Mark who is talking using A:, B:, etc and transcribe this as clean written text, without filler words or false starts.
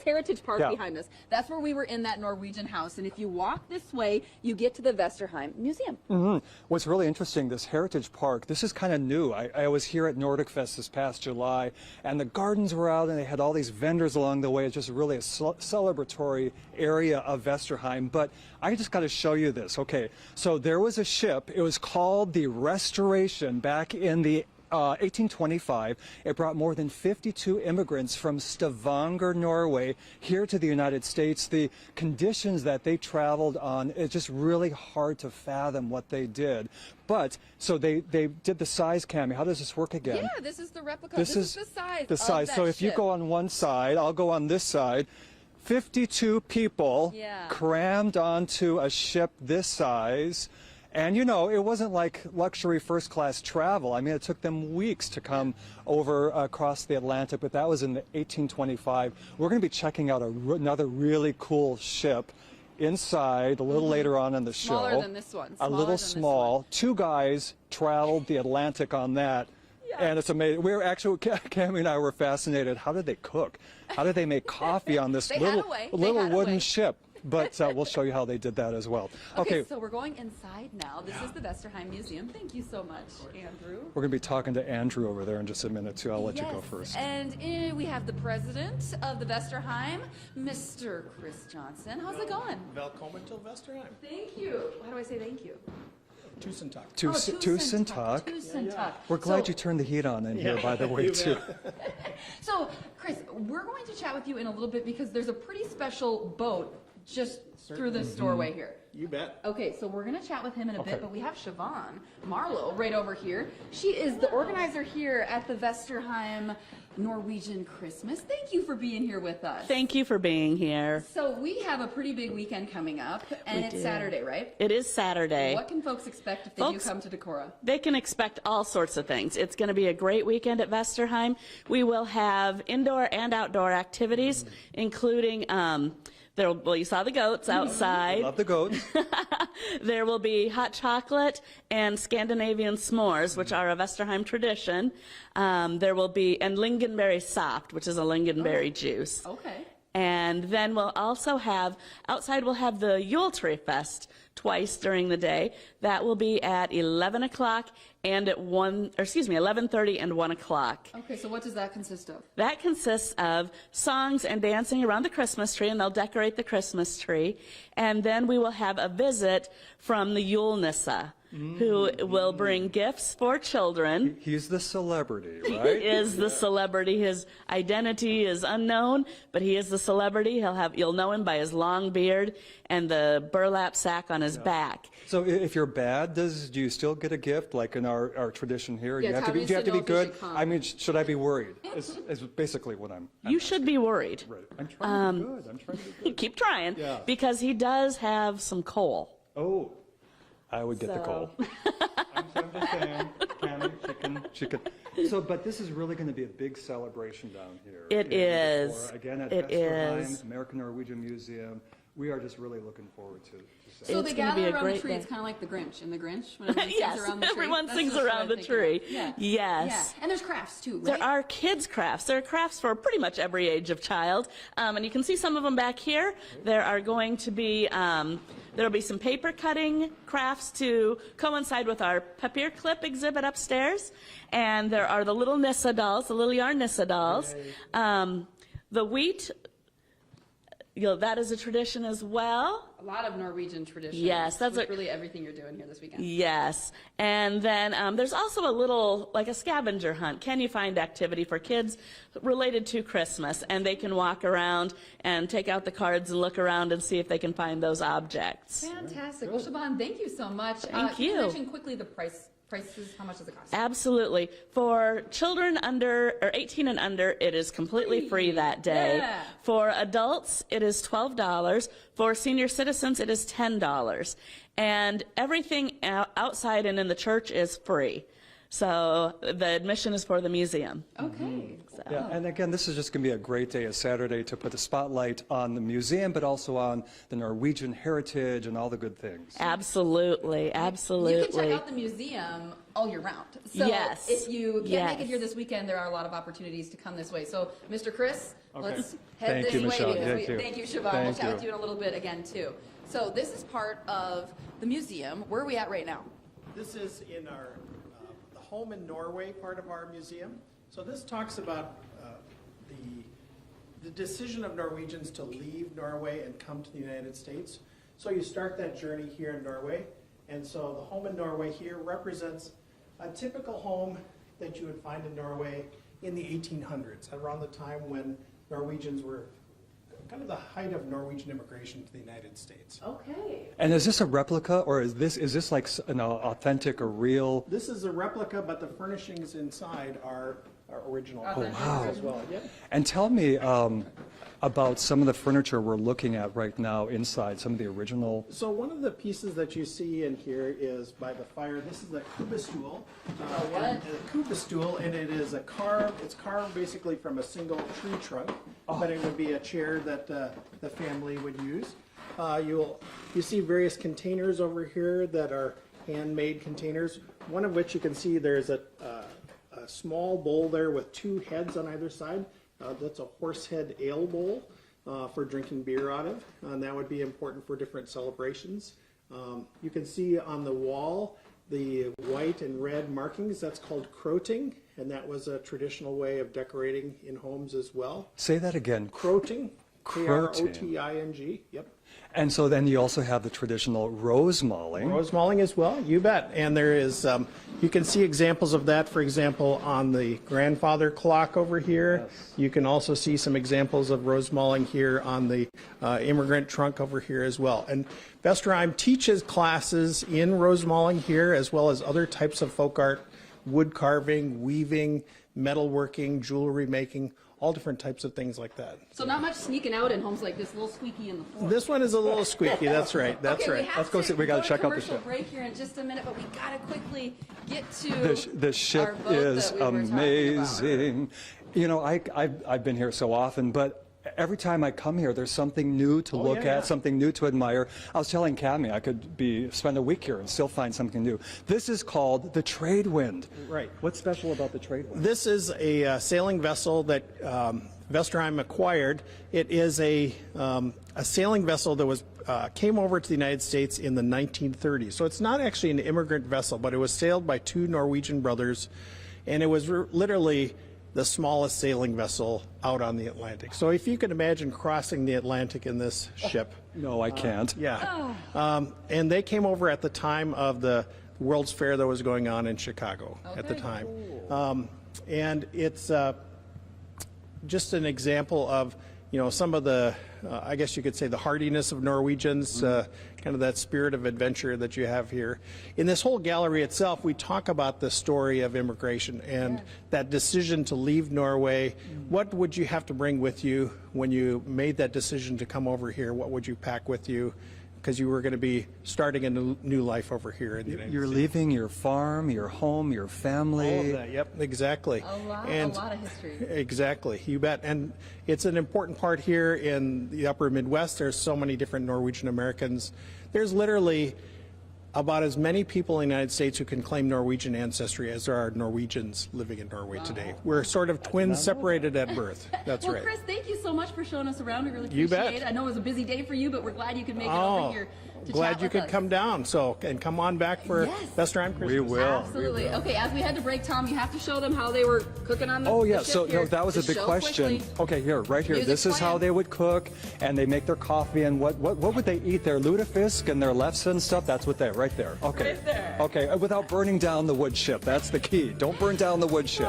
A: Heritage Park behind us. That's where we were in that Norwegian house. And if you walk this way, you get to the Vesterheim Museum.
B: What's really interesting, this Heritage Park, this is kind of new. I was here at Nordic Fest this past July, and the gardens were out, and they had all these vendors along the way. It's just really a celebratory area of Vesterheim. But I just got to show you this. Okay, so there was a ship. It was called the Restoration back in the 1825. It brought more than 52 immigrants from Stavanger, Norway, here to the United States. The conditions that they traveled on, it's just really hard to fathom what they did. But, so they did the size, Cammie. How does this work again?
A: Yeah, this is the replica. This is the size
B: the size.
A: Of that
B: so if
A: ship.
B: you go on one side, I'll go on this side. 52 people crammed onto a ship this size. And, you know, it wasn't like luxury first-class travel. I mean, it took them weeks to come over across the Atlantic, but that was in 1825. We're going to be checking out another really cool ship inside a little later on in the show.
A: Smaller than this one.
B: A little small. Two guys traveled the Atlantic on that. And it's amazing. We were actually, Cammie and I were fascinated. How did they cook? How did they make coffee on this little wooden ship? But we'll show you how they did that as well.
A: Okay, so we're going inside now. This is the Vesterheim Museum. Thank you so much, Andrew.
B: We're going to be talking to Andrew over there in just a minute, too. I'll let you go first.
A: And we have the president of the Vesterheim, Mr. Chris Johnson. How's it going?
C: Velkommen til Vesterheim.
A: Thank you. How do I say thank you?
C: Tusen takk.
B: Tusen takk.
A: Tusen takk.
B: We're glad you turned the heat on in here, by the way, too.
A: So, Chris, we're going to chat with you in a little bit because there's a pretty special boat just through this doorway here.
C: You bet.
A: Okay, so we're going to chat with him in a bit, but we have Siobhan Marlowe right over here. She is the organizer here at the Vesterheim Norwegian Christmas. Thank you for being here with us.
D: Thank you for being here.
A: So we have a pretty big weekend coming up, and it's Saturday, right?
D: It is Saturday.
A: What can folks expect if they do come to Decorah?
D: They can expect all sorts of things. It's going to be a great weekend at Vesterheim. We will have indoor and outdoor activities, including well, you saw the goats outside.
B: Love the goats.
D: There will be hot chocolate and Scandinavian s'mores, which are a Vesterheim tradition. There will be, and lingonberry soft, which is a lingonberry juice.
A: Okay.
D: And then we'll also have, outside we'll have the Yule Tree Fest twice during the day. That will be at 11 o'clock and at 11:30 and 1 o'clock.
A: Okay, so what does that consist of?
D: That consists of songs and dancing around the Christmas tree, and they'll decorate the Christmas tree. And then we will have a visit from the Yule Nissa, who will bring gifts for children.
B: He's the celebrity, right?
D: He is the celebrity. His identity is unknown, but he is the celebrity. You'll know him by his long beard and the burlap sack on his back.
B: So if you're bad, do you still get a gift like in our tradition here?
A: Yeah,
B: you have to be good. I mean, should I be worried? Is basically what I'm
D: You should be worried.
B: Right. I'm trying to be good. I'm trying to be good.
D: Keep trying, because he does have some coal.
B: Oh, I would get the coal. I'm just saying, Cammie, chicken. So, but this is really going to be a big celebration down here.
D: It is.
B: Again, at
D: It
B: Vesterheim,
D: is.
B: American Norwegian Museum. We are just really looking forward to
A: So
D: It's
A: they
D: gonna be
A: gather
D: a
A: around the
D: great
A: tree.
D: day.
A: It's kind of like the Grinch. In the Grinch, when everyone
D: Yes,
A: sings around the tree.
D: everyone
A: That's
D: sings
A: just what
D: around
A: I'm
D: the
A: thinking
D: tree.
A: of. Yeah.
D: Yes.
A: Yeah. And there's crafts too, right?
D: There are kids' crafts. There are crafts for pretty much every age of child. And you can see some of them back here. There are going to be, there will be some paper cutting crafts to coincide with our papier clip exhibit upstairs. And there are the little Nissa dolls, the little yarn Nissa dolls. The wheat, that is a tradition as well.
A: A lot of Norwegian traditions.
D: Yes, that's
A: really everything you're doing here this weekend.
D: Yes, and then there's also a little, like a scavenger hunt. Can you find activity for kids related to Christmas? And they can walk around and take out the cards and look around and see if they can find those objects.
A: Fantastic. Well, Siobhan, thank you so much.
D: Thank you.
A: Can you mention quickly the prices? How much does it cost?
D: Absolutely. For children under 18 and under, it is completely free that day.
A: Yeah.
D: For adults, it is $12. For senior citizens, it is $10. And everything outside and in the church is free. So the admission is for the museum.
A: Okay.
D: So.
B: Yeah, and again, this is just going to be a great day, a Saturday, to put the spotlight on the museum, but also on the Norwegian heritage and all the good things.
D: Absolutely, absolutely.
A: You can check out the museum all year round. So
D: Yes.
A: if you can't make it
D: Yes.
A: here this weekend, there are a lot of opportunities to come this way. So, Mr. Chris, let's head
B: Thank
A: this
B: you,
A: way.
B: Michelle.
A: Because
B: Thank you.
A: Thank you, Siobhan. We'll
B: Thank
A: chat
B: you.
A: with you in a little bit again, too. So this is part of the museum. Where are we at right now?
C: This is in our the home in Norway part of our museum. So this talks about the decision of Norwegians to leave Norway and come to the United States. So you start that journey here in Norway. And so the home in Norway here represents a typical home that you would find in Norway in the 1800s, around the time when Norwegians were kind of the height of Norwegian immigration to the United States.
A: Okay.
B: And is this a replica, or is this like an authentic or real?
C: This is a replica, but the furnishings inside are original
B: wow.
C: as well. Yep.
B: And tell me about some of the furniture we're looking at right now inside, some of the original.
C: So one of the pieces that you see in here is by the fire. This is a kubastool.
A: what?
C: A kubastool, and it is it's carved basically from a single tree trunk, but it would be a chair that the family would use. You see various containers over here that are handmade containers. One of which you can see there's a small bowl there with two heads on either side. That's a horsehead ale bowl for drinking beer out of, and that would be important for different celebrations. You can see on the wall the white and red markings. That's called croting, and that was a traditional way of decorating in homes as well.
B: Say that again.
C: Croting,
B: Croting.
C: K-R-O-T-I-N-G, yep.
B: And so then you also have the traditional rose mauling.
C: Rose mauling as well, you bet. And there is, you can see examples of that, for example, on the grandfather clock over here.
B: Yes.
C: You can also see some examples of rose mauling here on the immigrant trunk over here as well. And Vesterheim teaches classes in rose mauling here, as well as other types of folk art, wood carving, weaving, metalworking, jewelry making, all different types of things like that.
A: So not much sneaking out in homes like this, a little squeaky in the floor.
C: This one is a little squeaky, that's right, that's
A: Okay,
C: right.
A: we have
B: Let's go
A: to
B: see- we gotta
A: go
B: check
A: to
B: out the
A: commercial
B: ship.
A: break here in just a minute, but we gotta quickly get to
B: The ship
A: our boat
B: is
A: that we were talking about.
B: amazing. You know, I've been here so often, but every time I come here, there's something new to look
C: yeah.
B: at, something new to admire. I was telling Cami I could spend a week here and still find something new. This is called the Trade Wind.
C: Right.
B: What's special about the Trade Wind?
C: This is a sailing vessel that Vesterheim acquired. It is a sailing vessel that was came over to the United States in the 1930s. So it's not actually an immigrant vessel, but it was sailed by two Norwegian brothers, and it was literally the smallest sailing vessel out on the Atlantic. So if you can imagine crossing the Atlantic in this ship.
B: No, I can't.
C: Yeah. And they came over at the time of the World's Fair that was going on in Chicago at the time. And it's just an example of, you know, some of the, I guess you could say, the hardiness of Norwegians, kind of that spirit of adventure that you have here. In this whole gallery itself, we talk about the story of immigration and that decision to leave Norway. What would you have to bring with you when you made that decision to come over here? What would you pack with you? Because you were going to be starting a new life over here in the United
B: You're
C: States.
B: leaving your farm, your home, your family.
C: All of that, yep, exactly.
A: A lot of history.
C: Exactly, you bet. And it's an important part here in the upper Midwest. There's so many different Norwegian Americans. There's literally about as many people in the United States who can claim Norwegian ancestry as there are Norwegians living in Norway today. We're sort of twins separated at birth. That's
A: Well,
C: right.
A: Chris, thank you so much for showing us around. We really
C: You
A: appreciate
C: bet.
A: it. I know it was a busy day for you, but we're glad you could make it
C: Oh,
A: over here to
C: glad
A: chat
C: you
A: with
C: could
A: us.
C: come down. So, and come on back for
A: Yes.
C: Vesterheim Christmas.
B: We will.
A: Absolutely. Okay, as we had to break, Tom, you have to show them how they were cooking on the
B: Oh yeah,
A: the ship
B: so
A: here.
B: no, that was a
A: Just
B: big
A: show
B: question.
A: quickly.
B: Okay, here, right here.
A: Music
B: This is how
A: playing.
B: they would cook, and they make their coffee. And what would they eat? Their lutefisk and their lefse and stuff. That's what they right there. Okay.
D: Right there.
B: Okay, without burning down the wood ship. That's the key. Don't burn down the wood ship.